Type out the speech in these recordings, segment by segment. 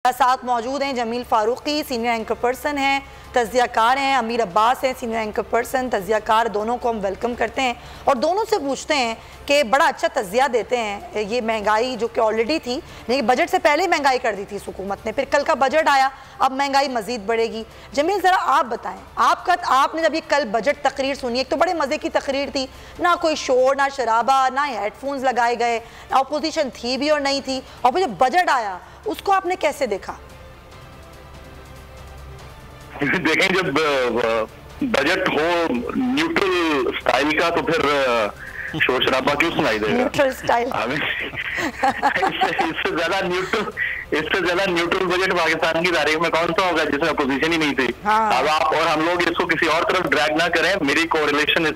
साथ मौजूद हैं Jamil Farooqui, senior anchor person हैं, तज्जियाकार हैं, अमीर अब्बास हैं, सीनियर एंकर पर्सन, तज्जियाकार। दोनों को हम वेलकम करते हैं और दोनों से पूछते हैं कि बड़ा अच्छा तज्जिया देते हैं। ये महंगाई जो कि ऑलरेडी थी, लेकिन बजट से पहले महंगाई कर दी थी हुकूमत ने, फिर कल का बजट आया, अब महंगाई मजीद बढ़ेगी। जमील ज़रा आप बताएं, आपने जब ये कल बजट तकरीर सुनी, एक तो बड़े मज़े की तकरीर थी, ना कोई शोर, ना शराबा, ना हेडफोन्स लगाए गए, ना अपोजिशन थी भी और नहीं थी, और फिर जब बजट आया उसको आपने कैसे देखा? देखें, जब बजट हो न्यूट्रल स्टाइल का तो फिर शोर शराबा क्यों सुनाई देगा? न्यूट्रल स्टाइल इससे ज्यादा न्यूट्रल बजट पाकिस्तान की तारीख में कौन सा होगा जिसमें अपोजिशन ही नहीं थी। अब आप और हम लोग इसको किसी और तरफ ड्रैग ना करें। मेरी कोरिलेशन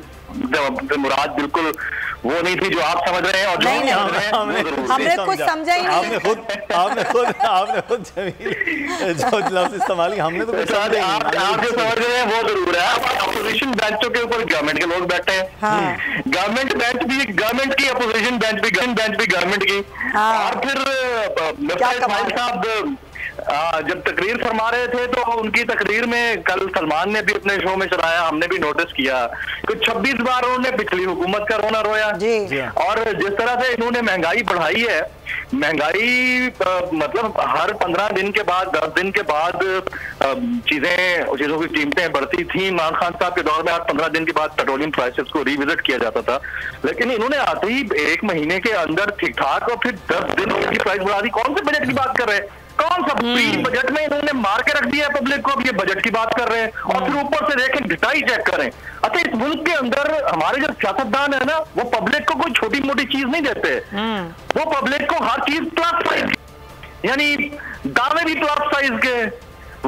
मुराद बिल्कुल वो नहीं थी जो आप समझ रहे हैं, और जो नहीं, समझ रहे हैं हमने कुछ समझा ही नहीं। आपने खुद जमील जो लफ्ज़ इस्तेमाल किया, हमने तो कुछ समझा ही नहीं। आप जो समझ रहे हैं वो जरूर है। अपोजिशन बेंचों के ऊपर गवर्नमेंट के लोग बैठे हैं, गवर्नमेंट बेंच भी गवर्नमेंट की, अपोजिशन बेंच भी गवर्नमेंट की। और फिर साहब जब तकरीर फरमा रहे थे तो उनकी तकरीर में कल सलमान ने भी अपने शो में चलाया, हमने भी नोटिस किया कि 26 बार उन्होंने पिछली हुकूमत का रोना रोया। और जिस तरह से इन्होंने महंगाई बढ़ाई है, महंगाई मतलब हर 15 दिन के बाद, 10 दिन के बाद चीजों की कीमतें बढ़ती थी। इमरान खान साहब के दौर में हर 15 दिन के बाद पेट्रोलियम प्राइसेस को रिविजिट किया जाता था, लेकिन इन्होंने आते ही 1 महीने के अंदर ठीक ठाक और फिर 10 दिन की प्राइस बढ़ा दी। कौन से बजट की बात कर रहे हैं? कौन सा प्री बजट में इन्होंने मार के रख दिया है पब्लिक को। अब ये बजट की बात कर रहे हैं और फिर ऊपर से देखें घटाई चेक करें। अच्छा, इस मुल्क के अंदर हमारे जो सियासतदान है ना, वो पब्लिक को कोई छोटी मोटी चीज नहीं देते। वो पब्लिक को हर चीज प्लस साइज, यानी दावे भी प्लस साइज के,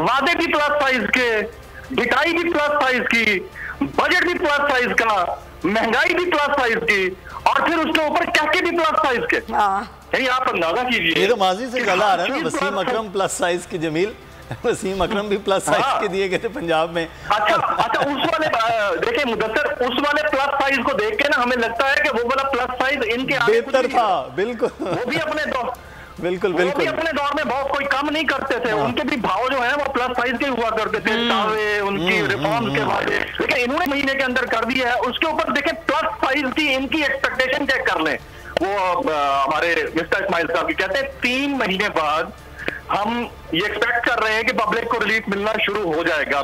वादे भी प्लस साइज के, घटाई भी प्लस साइज की, बजट भी प्लस साइज का, महंगाई भी प्लस साइज की, और फिर उसके ऊपर कहके भी प्लस साइज के। आप अंदाजा कीजिए, ये तो माजी से गला आ रहा है ना। वसीम अकरम प्लस साइज के, जमील वसीम अकरम भी प्लस साइज के दिए गए थे पंजाब में। अच्छा, उस वाले देखिए मुदस्सिर, उस वाले प्लस साइज को देख के ना हमें लगता है कि वो वाला प्लस साइज इनके बेहतर था। बिल्कुल, वो भी अपने दौर बिल्कुल अपने दौर में बहुत कोई कम नहीं करते थे। उनके भी भाव जो है वो प्लस साइज के हुआ करते थे, दावे उनकी रिफॉर्म्स के वादे, लेकिन इन्होंने महीने के अंदर कर दिया है। उसके ऊपर देखें प्लस साइज की इनकी एक्सपेक्टेशन चेक कर लें। वो हमारे मिस्टर इस्माइल साहब की कहते हैं 3 महीने बाद हम ये एक्सपेक्ट कर रहे हैं कि पब्लिक को रिलीफ मिलना शुरू हो जाएगा।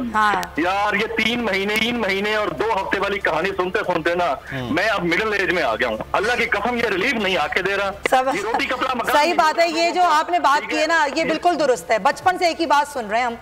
यार ये 3 महीने और 2 हफ्ते वाली कहानी सुनते सुनते ना मैं अब मिडिल एज में आ गया हूँ। अल्लाह की कसम, ये रिलीफ नहीं आके दे रहा। रोटी कपड़ा मकान। सही बात है, ये जो आपने बात की है ना, ये बिल्कुल दुरुस्त है। बचपन से एक ही बात सुन रहे हैं हम,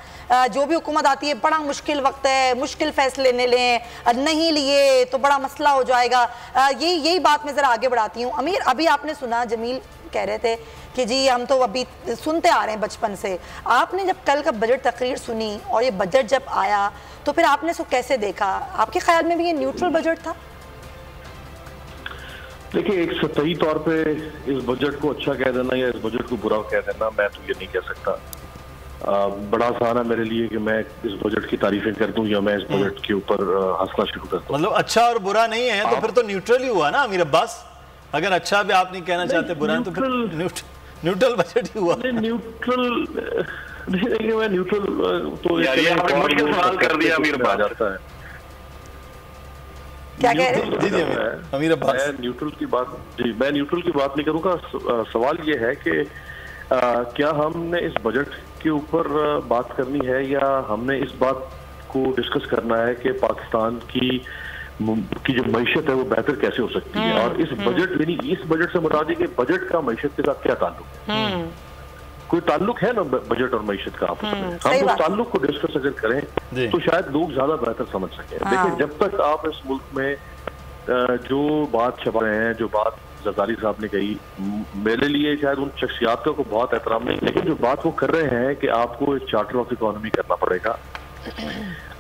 जो भी हुकूमत आती है बड़ा मुश्किल वक्त है, मुश्किल फैसले ले लें, नहीं लिए तो बड़ा मसला हो जाएगा। यही बात मैं जरा आगे बढ़ाती हूँ। अमीर, अभी आपने सुना, जमील कह रहे थे कि जी हम तो अभी सुनते आ रहे हैं बचपन से। आपने जब कल का बजट तकरीर सुनी और ये बजट जब आया तो फिर आपने इसको कैसे देखा? आपके ख्याल में भी ये न्यूट्रल बजट था? देखिए, एक सतही तौर पे इस बजट को अच्छा कह देना या इस बजट को बुरा कह देना, मैं तो ये नहीं कह सकता। बड़ा आसान है मेरे लिए कि मैं इस बजट की तारीफें कर दूं या मैं इस बजट के ऊपर हंसना शुरू कर दूं। मतलब अच्छा और बुरा नहीं है तो फिर तो न्यूट्रल ही हुआ ना अमीर अब्बास। अगर अच्छा भी आप नहीं कहना चाहते, बुरा तो फिर न्यूट्रल बजट ही हुआ। न्यूट्रल तो मुश्किल सवाल कर दिया अमीर अब्बास। जाता है। क्या कह रहे हैं? जी अमीर अब्बास, मैं न्यूट्रल की बात नहीं करूंगा। सवाल ये है कि क्या हमने इस बजट के ऊपर बात करनी है या हमने इस बात को डिस्कस करना है कि पाकिस्तान की जो मईशत है वो बेहतर कैसे हो सकती है। और इस बजट, यानी इस बजट से मुराद है कि बजट का मईशत के साथ क्या ताल्लुक है? कोई ताल्लुक है ना बजट और मईशत का आपस में? हम उस ताल्लुक को डिस्कस अगर करें तो शायद लोग ज्यादा बेहतर समझ सकें। देखिए, जब तक आप इस मुल्क में जो बात छपा रहे हैं, जो बात जरदारी साहब ने कही, मेरे लिए शायद उन शख्सियात का को बहुत एहतराम नहीं, लेकिन जो बात वो कर रहे हैं कि आपको एक चार्टर ऑफ इकोनॉमी करना पड़ेगा,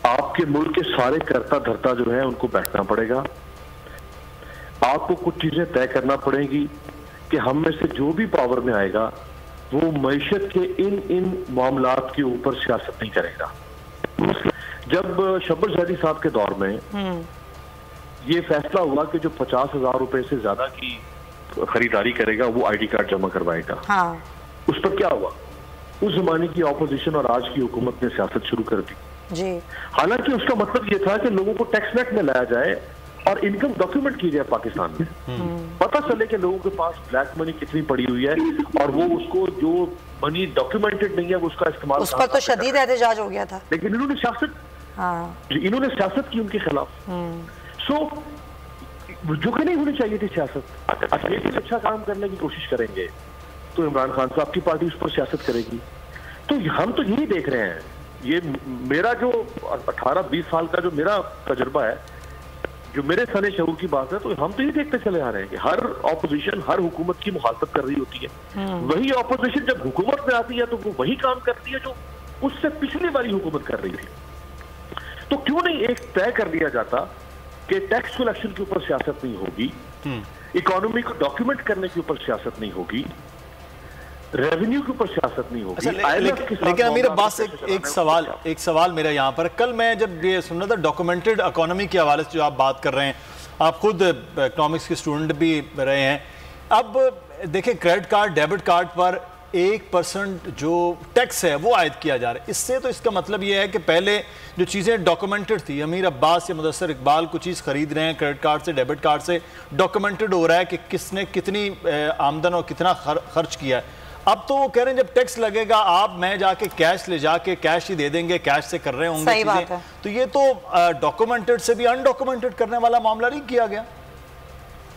आपके मुल्क के सारे कर्ता धर्ता जो है उनको बैठना पड़ेगा, आपको कुछ चीजें तय करना पड़ेगी कि हम में से जो भी पावर में आएगा वो मईशत के इन मामलात के ऊपर सियासत नहीं करेगा। जब शब्बर ज़ैदी साहब के दौर में ये फैसला हुआ कि जो 50,000 रुपए से ज्यादा की खरीदारी करेगा वो ID कार्ड जमा करवाएगा, उस पर क्या हुआ? उस जमाने की ऑपोजिशन और आज की हुकूमत ने सियासत शुरू कर दी जी। हालांकि उसका मतलब ये था कि लोगों को टैक्स नेट में लाया जाए और इनकम डॉक्यूमेंट की जाए पाकिस्तान में, पता चले कि लोगों के पास ब्लैक मनी कितनी पड़ी हुई है और वो उसको जो मनी डॉक्यूमेंटेड नहीं है वो उसका इस्तेमाल, उस पर तो शदीद एहतजाज हो गया था, लेकिन इन्होंने सियासत की उनके खिलाफ। सो जो कि नहीं होनी चाहिए थी सियासत। अच्छा काम करने की कोशिश करेंगे तो इमरान खान साहब की पार्टी उस पर सियासत करेगी। तो हम तो यही देख रहे हैं, ये मेरा जो 18-20 साल का जो मेरा तजुर्बा है, जो मेरे सने शऊर की बात है, तो हम तो ये देखते चले आ रहे हैं कि हर ऑपोजिशन हर हुकूमत की मुखालफत कर रही होती है। वही ऑपोजिशन जब हुकूमत में आती है तो वो वही काम करती है जो उससे पिछली वाली हुकूमत कर रही थी। तो क्यों नहीं एक तय कर दिया जाता कि टैक्स कलेक्शन के ऊपर सियासत नहीं होगी, इकोनॉमी को डॉक्यूमेंट करने के ऊपर सियासत नहीं होगी, रेवेन्यू के ऊपर सियासत नहीं होगी। लेकिन अमीर अब्बास एक सवाल मेरा यहाँ पर, कल मैं जब ये सुन रहा था डॉक्यूमेंटेड इकोनॉमी के हवाले से जो आप बात कर रहे हैं, आप खुद इकोनॉमिक्स के स्टूडेंट भी रहे हैं, अब देखिए क्रेडिट कार्ड डेबिट कार्ड पर 1% जो टैक्स है वो आयद किया जा रहा है। इससे तो इसका मतलब ये है कि पहले जो चीज़ें डॉक्यूमेंटेड थी, अमीर अब्बास या मुदस्सर इकबाल को चीज़ खरीद रहे हैं क्रेडिट कार्ड से डेबिट कार्ड से, डॉक्यूमेंटेड हो रहा है कि किसने कितनी आमदन और कितना खर्च किया है। अब तो वो कह रहे हैं जब टैक्स लगेगा आप मैं जाके कैश ले जाके कैश ही दे देंगे, कैश से कर रहे होंगे चीजें। तो ये तो डॉक्यूमेंटेड से भी अनडॉक्यूमेंटेड करने वाला मामला नहीं किया गया।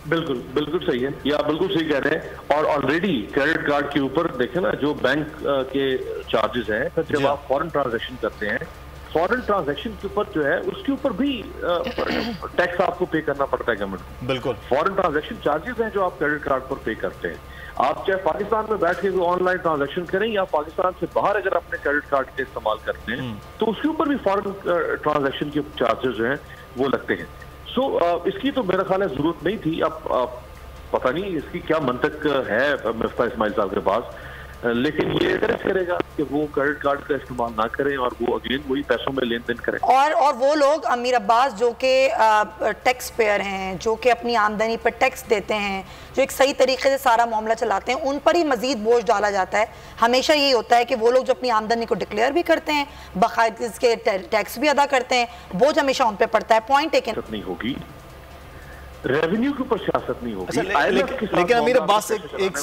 बिल्कुल बिल्कुल सही है, या बिल्कुल सही कह रहे हैं। और ऑलरेडी क्रेडिट कार्ड के ऊपर देखें ना जो बैंक के चार्जेस हैं, फिर जब आप फॉरेन ट्रांजैक्शन करते हैं, फॉरेन ट्रांजैक्शन के ऊपर जो है उसके ऊपर भी टैक्स आपको पे करना पड़ता है गवर्नमेंट को। बिल्कुल, फॉरेन ट्रांजैक्शन चार्जेस हैं जो आप क्रेडिट कार्ड पर पे करते हैं। आप चाहे पाकिस्तान में बैठ के ऑनलाइन ट्रांजैक्शन करें या पाकिस्तान से बाहर अगर अपने क्रेडिट कार्ड के इस्तेमाल करते हैं तो उसके ऊपर भी फॉरेन ट्रांजैक्शन के चार्जेस जो हैं वो लगते हैं। सो इसकी तो मेरा ख्याल है जरूरत नहीं थी। अब पता नहीं इसकी क्या मंतक है मिफ्ता इस्माइल साहब के पास, लेकिन ये एनकरेज करेगा कि वो क्रेडिट कार्ड का इस्तेमाल ना करें और वो अगेन वही पैसों में लेन देन करें। और वो लोग अमीर अब्बास जो कि टैक्स पेयर हैं, जो कि अपनी आमदनी पर टैक्स देते हैं, जो एक सही तरीके से सारा मामला चलाते हैं, उन पर ही मजीद बोझ डाला जाता है। हमेशा यही होता है कि वो लोग जो अपनी आमदनी को डिक्लेयर भी करते हैं, बाकायदे इसके टैक्स भी अदा करते हैं, बोझ हमेशा उन पर पड़ता है। पॉइंट टेकन नहीं होगी, रेवेन्यू के ऊपर सियासत नहीं होगी। लेकिन अमीर अब्बास एक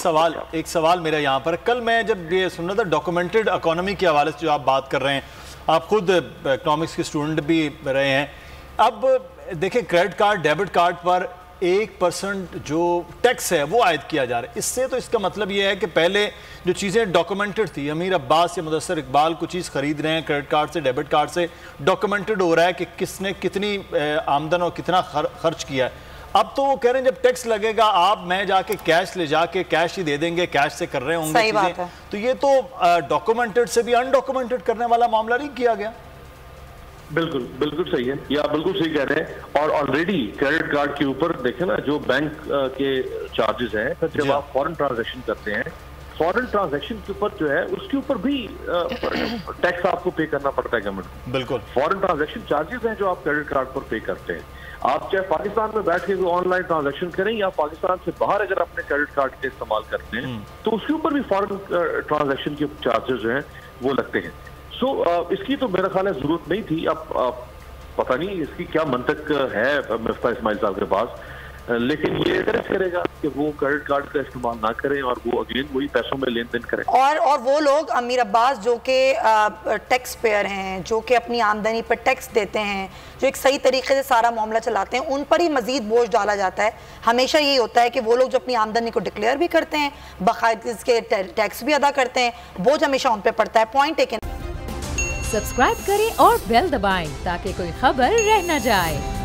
सवाल मेरा यहाँ पर, कल मैं जब ये सुन रहा था डॉक्यूमेंटेड इकोनॉमी के हवाले से जो आप बात कर रहे हैं, आप खुद इकोनॉमिक्स के स्टूडेंट भी रहे हैं, अब देखिए क्रेडिट कार्ड डेबिट कार्ड पर 1% जो टैक्स है वो आयद किया जा रहा है। इससे तो इसका मतलब ये है कि पहले जो चीज़ें डॉक्यूमेंटेड थी, अमीर अब्बास या मुदस्सर इकबाल को चीज़ खरीद रहे हैं क्रेडिट कार्ड से डेबिट कार्ड से, डॉक्यूमेंटेड हो रहा है कि किसने कितनी आमदन और कितना खर्च किया है। अब तो वो कह रहे हैं जब टैक्स लगेगा आप मैं जाके कैश ले जाके कैश ही दे देंगे, कैश से कर रहे होंगे चीजें। तो ये तो डॉक्यूमेंटेड से भी अनडॉक्यूमेंटेड करने वाला मामला नहीं किया गया। बिल्कुल बिल्कुल सही है, या बिल्कुल सही कह रहे हैं। और ऑलरेडी क्रेडिट कार्ड के ऊपर देखें ना जो बैंक के चार्जेस हैं, फिर जब आप फॉरेन ट्रांजैक्शन करते हैं, फॉरेन ट्रांजैक्शन के ऊपर जो है उसके ऊपर भी टैक्स आपको पे करना पड़ता है गवर्नमेंट को। बिल्कुल, फॉरेन ट्रांजैक्शन चार्जेस हैं जो आप क्रेडिट कार्ड पर पे करते हैं। आप चाहे पाकिस्तान में बैठ के ऑनलाइन ट्रांजैक्शन करें या पाकिस्तान से बाहर अगर अपने क्रेडिट कार्ड के इस्तेमाल करते हैं तो उसके ऊपर भी फॉरेन ट्रांजैक्शन के चार्जेस जो हैं वो लगते हैं। सो इसकी तो मेरा ख्याल है जरूरत नहीं थी। अब पता नहीं इसकी क्या मंतक है मिफ्ता इस्माइल साहब के पास, लेकिन ये एनकरेज करेगा कि वो क्रेडिट कार्ड का इस्तेमाल ना करें और वो अगेन वही पैसों में लेन देन करें। और वो लोग अमीर अब्बास जो कि टैक्स पेयर हैं, जो कि अपनी आमदनी पर टैक्स देते हैं, जो एक सही तरीके से सारा मामला चलाते हैं, उन पर ही मजीद बोझ डाला जाता है। हमेशा यही होता है कि वो लोग जो अपनी आमदनी को डिक्लेयर भी करते हैं, बाकायदे इसके टैक्स भी अदा करते हैं, बोझ हमेशा उन पर पड़ता है। Point taken. सब्सक्राइब करें और बेल दबाएं ताकि कोई खबर रह न जाए।